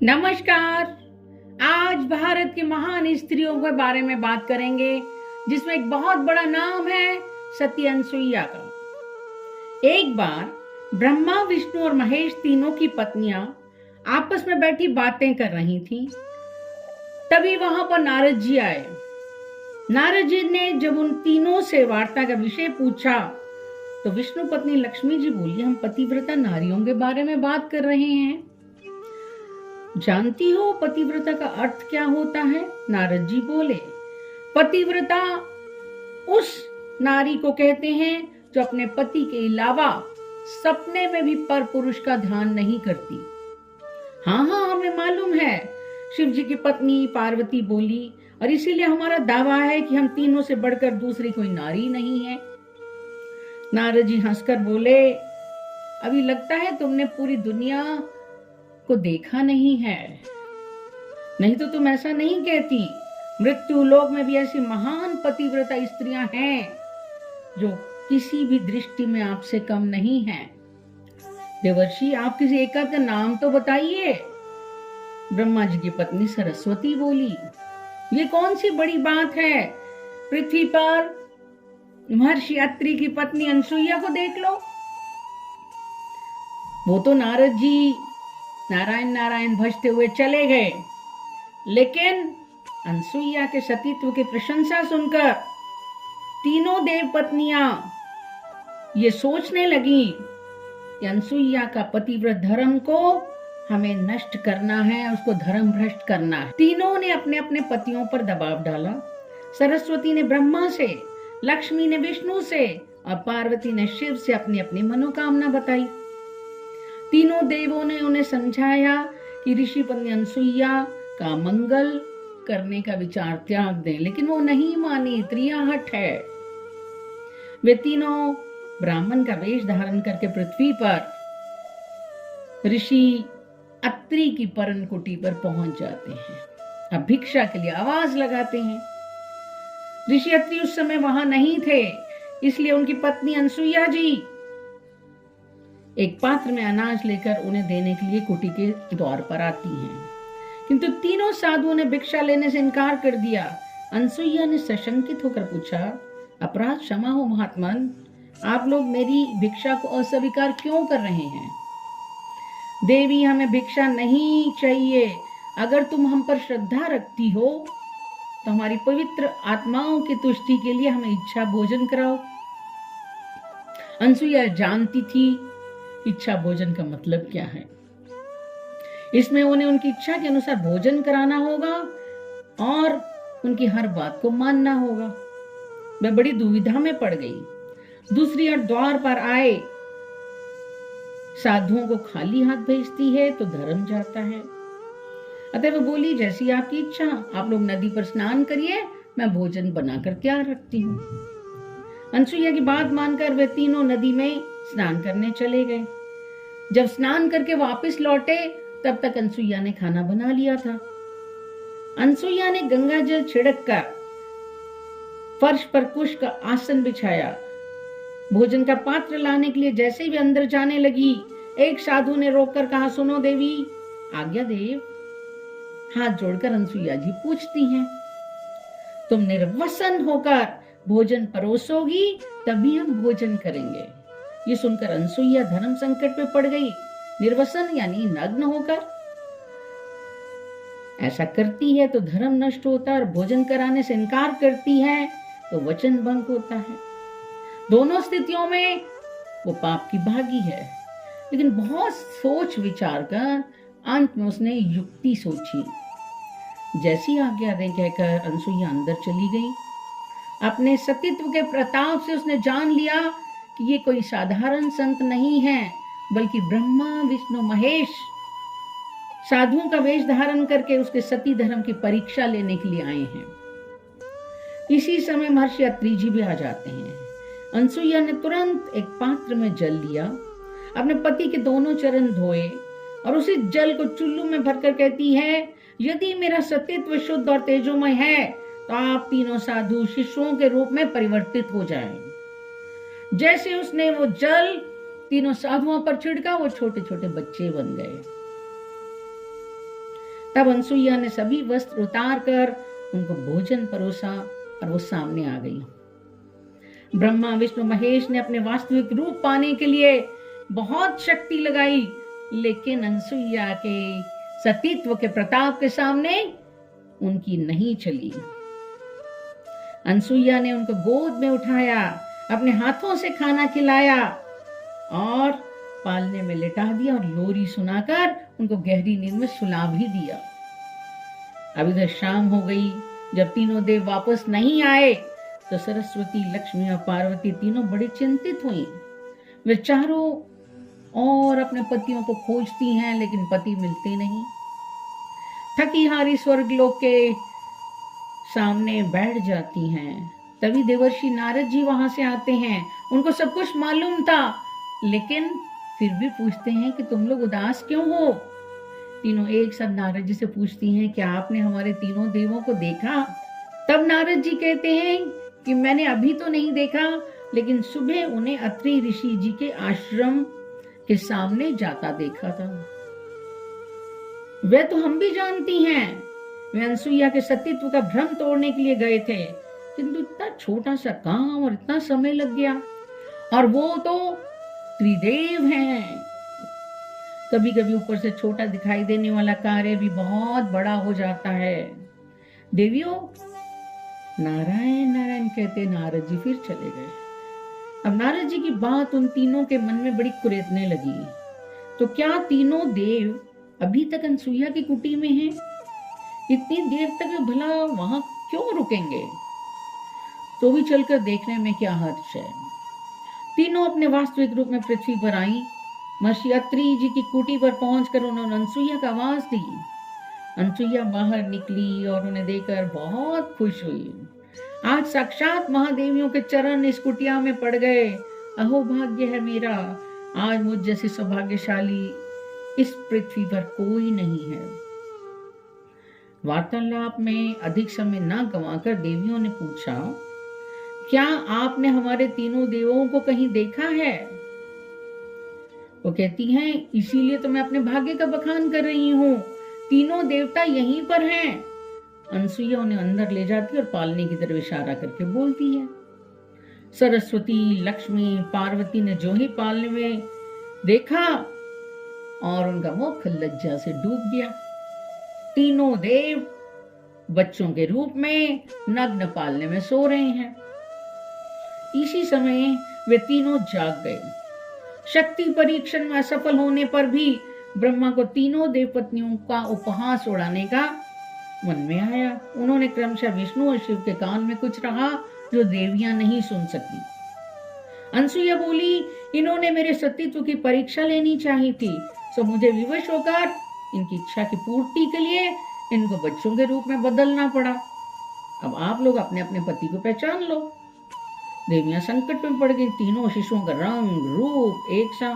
नमस्कार। आज भारत की महान स्त्रियों के बारे में बात करेंगे, जिसमें एक बहुत बड़ा नाम है सती अनसुईया का। एक बार ब्रह्मा, विष्णु और महेश तीनों की पत्नियां आपस में बैठी बातें कर रही थीं। तभी वहां पर नारद जी आए। नारद जी ने जब उन तीनों से वार्ता का विषय पूछा तो विष्णु पत्नी लक्ष्मी जी बोली, हम पतिव्रता नारियों के बारे में बात कर रहे हैं। जानती हो पतिव्रता का अर्थ क्या होता है? नारद जी बोले, पतिव्रता उस नारी को कहते हैं जो अपने पति के अलावा सपने में भी पर पुरुष का ध्यान नहीं करती। हाँ हाँ, हमें मालूम है, शिव जी की पत्नी पार्वती बोली, और इसीलिए हमारा दावा है कि हम तीनों से बढ़कर दूसरी कोई नारी नहीं है। नारद जी हंसकर बोले, अभी लगता है तुमने पूरी दुनिया को देखा नहीं है, नहीं तो तुम ऐसा नहीं कहती। मृत्यु लोक में भी ऐसी महान पतिव्रता स्त्रियां हैं जो किसी भी दृष्टि में आपसे कम नहीं हैं। देवर्षि, आप किसी एक का नाम तो बताइए। ब्रह्मा जी की पत्नी सरस्वती बोली, ये कौन सी बड़ी बात है? पृथ्वी पर महर्षि अत्रि की पत्नी अनसुईया को देख लो। वो तो नारद जी नारायण नारायण भजते हुए चले गए, लेकिन अनसुईया के सतीत्व की प्रशंसा सुनकर तीनों देव पत्नियां ये सोचने लगी कि अनसुईया का पतिव्रत धर्म को हमें नष्ट करना है, उसको धर्म भ्रष्ट करना है। तीनों ने अपने अपने पतियों पर दबाव डाला। सरस्वती ने ब्रह्मा से, लक्ष्मी ने विष्णु से और पार्वती ने शिव से अपनी अपनी मनोकामना बताई। तीनों देवों ने उन्हें समझाया कि ऋषि पत्नी अनसुईया का मंगल करने का विचार त्याग दें, लेकिन वो नहीं मानी, त्रियाहट है। वे तीनों ब्राह्मण का वेश धारण करके पृथ्वी पर ऋषि अत्रि की परन कुटी पर पहुंच जाते हैं। अब भिक्षा के लिए आवाज लगाते हैं। ऋषि अत्रि उस समय वहां नहीं थे, इसलिए उनकी पत्नी अनसुईया जी एक पात्र में अनाज लेकर उन्हें देने के लिए कुटी के द्वार पर आती हैं, किंतु तीनों साधुओं ने भिक्षा लेने से इनकार कर दिया। अनसुईया ने सशंकित होकर पूछा, अपराध क्षमा हो महात्मन, आप लोग मेरी भिक्षा को अस्वीकार क्यों कर रहे हैं? देवी, हमें भिक्षा नहीं चाहिए। अगर तुम हम पर श्रद्धा रखती हो तो हमारी पवित्र आत्माओं की तुष्टि के लिए हमें इच्छा भोजन कराओ। अनसुईया जानती थी इच्छा भोजन का मतलब क्या है। इसमें उन्हें उनकी इच्छा के अनुसार भोजन कराना होगा और उनकी हर बात को मानना होगा। वह बड़ी दुविधा में पड़ गई। दूसरी ओर द्वार पर आए साधुओं को खाली हाथ भेजती है तो धर्म जाता है। अतः वह बोली, जैसी आपकी इच्छा, आप लोग नदी पर स्नान करिए, मैं भोजन बनाकर तैयार रखती हूँ। अनसुईया की बात मानकर वे तीनों नदी में स्नान करने चले गए। जब स्नान करके वापस लौटे तब तक अनसुईया ने खाना बना लिया था। अनसुईया ने गंगा जल छिड़क कर फर्श पर कुश का आसन बिछाया। भोजन का पात्र लाने के लिए जैसे ही वे अंदर जाने लगी, एक साधु ने रोककर कहा, सुनो देवी, आज्ञा देव। हाथ जोड़कर अनसुईया जी पूछती हैं, तुम निर्वसन होकर भोजन परोसोगी तभी हम भोजन करेंगे। ये सुनकर अनसुईया धर्म संकट में पड़ गई। निर्वसन यानी नग्न होकर ऐसा करती है तो धर्म नष्ट होता है, और भोजन कराने से इनकार करती है तो वचन भंग होता है। दोनों स्थितियों में वो पाप की भागी है। लेकिन बहुत सोच विचार कर अंत में उसने युक्ति सोची। जैसी आज्ञा दें कहकर अनसुईया अंदर चली गई। अपने सतीत्व के प्रताप से उसने जान लिया कि ये कोई साधारण संत नहीं है, बल्कि ब्रह्मा, विष्णु, महेश साधुओं का वेश धारण करके उसके सती धर्म की परीक्षा लेने के लिए आए हैं। इसी समय महर्षि अत्रि जी भी आ जाते हैं। अनसुईया ने तुरंत एक पात्र में जल लिया, अपने पति के दोनों चरण धोए और उसी जल को चुल्लू में भरकर कहती है, यदि मेरा सतीत्व शुद्ध और तेजोमय है तो आप तीनों साधु शिशुओं के रूप में परिवर्तित हो जाएं। जैसे उसने वो जल तीनों साधुओं पर छिड़का, वो छोटे छोटे बच्चे बन गए। तब अनसुईया ने सभी वस्त्र उतार कर उनको भोजन परोसा और वो सामने आ गई। ब्रह्मा विष्णु महेश ने अपने वास्तविक रूप पाने के लिए बहुत शक्ति लगाई, लेकिन अनसुईया के सतीत्व के प्रताप के सामने उनकी नहीं चली। अनसुईया ने उनको गोद में उठाया, अपने हाथों से खाना खिलाया और पालने में लिटा दिया और लोरी सुनाकर उनको गहरी नींद में सुला भी दिया। अब इधर शाम हो गई। जब तीनों देव वापस नहीं आए तो सरस्वती, लक्ष्मी और पार्वती तीनों बड़ी चिंतित हुई। वे चारों और अपने पतियों को खोजती हैं, लेकिन पति मिलते नहीं। थकी हारी स्वर्गलोक के सामने बैठ जाती हैं। तभी देवर्षि नारद जी वहां से आते हैं। उनको सब कुछ मालूम था, लेकिन फिर भी पूछते हैं कि तुम लोग उदास क्यों हो। तीनों एक साथ नारद जी से पूछती हैं, क्या आपने हमारे तीनों देवों को देखा? तब नारद जी कहते हैं कि मैंने अभी तो नहीं देखा, लेकिन सुबह उन्हें अत्रि ऋषि जी के आश्रम के सामने जाता देखा था। वे तो हम भी जानती हैं, वे अनसुईया के सतीत्व का भ्रम तोड़ने के लिए गए थे, किंतु इतना छोटा सा काम और इतना समय लग गया। और वो तो त्रिदेव हैं। कभी कभी ऊपर से छोटा दिखाई देने वाला कार्य भी बहुत बड़ा हो जाता है। देवियों, नारायण नारायण कहते नारद जी फिर चले गए। अब नारद जी की बात उन तीनों के मन में बड़ी कुरेदने लगी। तो क्या तीनों देव अभी तक अनसुईया की कुटी में हैं? इतनी देर तक वे भला वहां क्यों रुकेंगे? तो भी चलकर देखने में क्या हर्ष है। तीनों अपने वास्तविक रूप में पृथ्वी पर आई। महर्षि अत्रि जी की कुटी पर पहुंचकर उन्होंने अनसुईया का आवाज दी। अनसुईया बाहर निकली और उन्हें देखकर बहुत खुश हुई। आज साक्षात महादेवियों के चरण इस कुटिया में पड़ गए। अहो भाग्य है मेरा, आज मुझ जैसी सौभाग्यशाली इस पृथ्वी पर कोई नहीं है। वार्तालाप में अधिक समय न गंवाकर देवियों ने पूछा, क्या आपने हमारे तीनों देवों को कहीं देखा है? वो कहती हैं, इसीलिए तो मैं अपने भाग्य का बखान कर रही हूँ। तीनों देवता यहीं पर हैं। अनसुईया उन्हें अंदर ले जाती और पालने की तरफ इशारा करके बोलती है। सरस्वती, लक्ष्मी, पार्वती ने जो ही पालने में देखा और उनका मुख लज्जा से डूब गया। तीनों देव बच्चों के रूप में नग्न पालने में सो रहे हैं। इसी समय वे तीनों जाग गए। शक्ति परीक्षण में असफल होने पर भी ब्रह्मा को तीनों देवपत्नियों का उपहास उड़ाने का मन में आया। उन्होंने क्रमशः विष्णु और शिव के कान में कुछ कहा जो देवियां नहीं सुन सकी। अनसुईया बोली, इन्होंने मेरे सतीत्व की परीक्षा लेनी चाहिए थी, सो मुझे विवश होकर इनकी इच्छा की पूर्ति के लिए इनको बच्चों के रूप में बदलना पड़ा। अब आप लोग अपने अपने पति को पहचान लो। देवियां संकट में पड़ गई। तीनों शिशुओं का रंग रूप एक सा,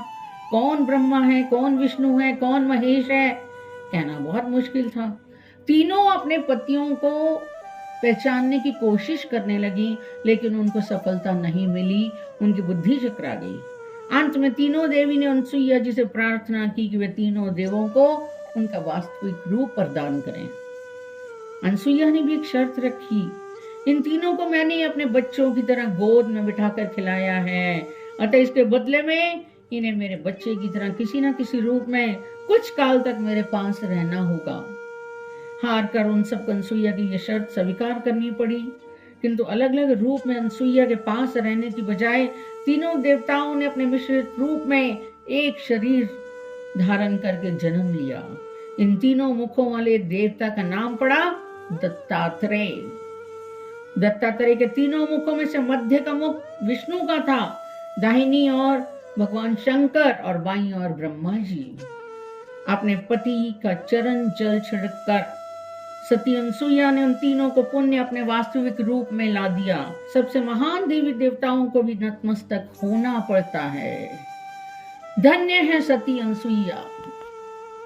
कौन ब्रह्मा है, कौन विष्णु है, कौन महेश है, कहना बहुत मुश्किल था। तीनों अपने पतियों को पहचानने की कोशिश करने लगी, लेकिन उनको सफलता नहीं मिली। उनकी बुद्धि चकरा गई। अंत में तीनों देवी ने अनसुईया जी से प्रार्थना की कि वे तीनों देवों को उनका वास्तविक रूप प्रदान करें। अनसुईया ने भी एक शर्त रखी, इन तीनों को मैंने अपने बच्चों की तरह गोद में बिठाकर खिलाया है, अतः इसके बदले में इन्हें मेरे बच्चे की तरह किसी न किसी रूप में कुछ काल तक मेरे पास रहना होगा। हार कर उन सब अनसुईया की यह शर्त स्वीकार करनी पड़ी, किंतु अलग अलग रूप में अनसुईया के पास रहने की बजाय तीनों देवताओं ने अपने मिश्रित रूप में एक शरीर धारण करके जन्म लिया। इन तीनों मुखों वाले देवता का नाम पड़ा दत्तात्रेय। दत्तात्रेय के तीनों मुखों में से मध्य का मुख विष्णु का था, दाहिनी ओर भगवान शंकर और बाईं ओर ब्रह्मा जी। अपने पति का चरण जल छिड़ककर सती अनसुईया ने उन तीनों को पुण्य अपने वास्तविक रूप में ला दिया। सबसे महान देवी देवताओं को भी नतमस्तक होना पड़ता है। धन्य है सती अनसुईया।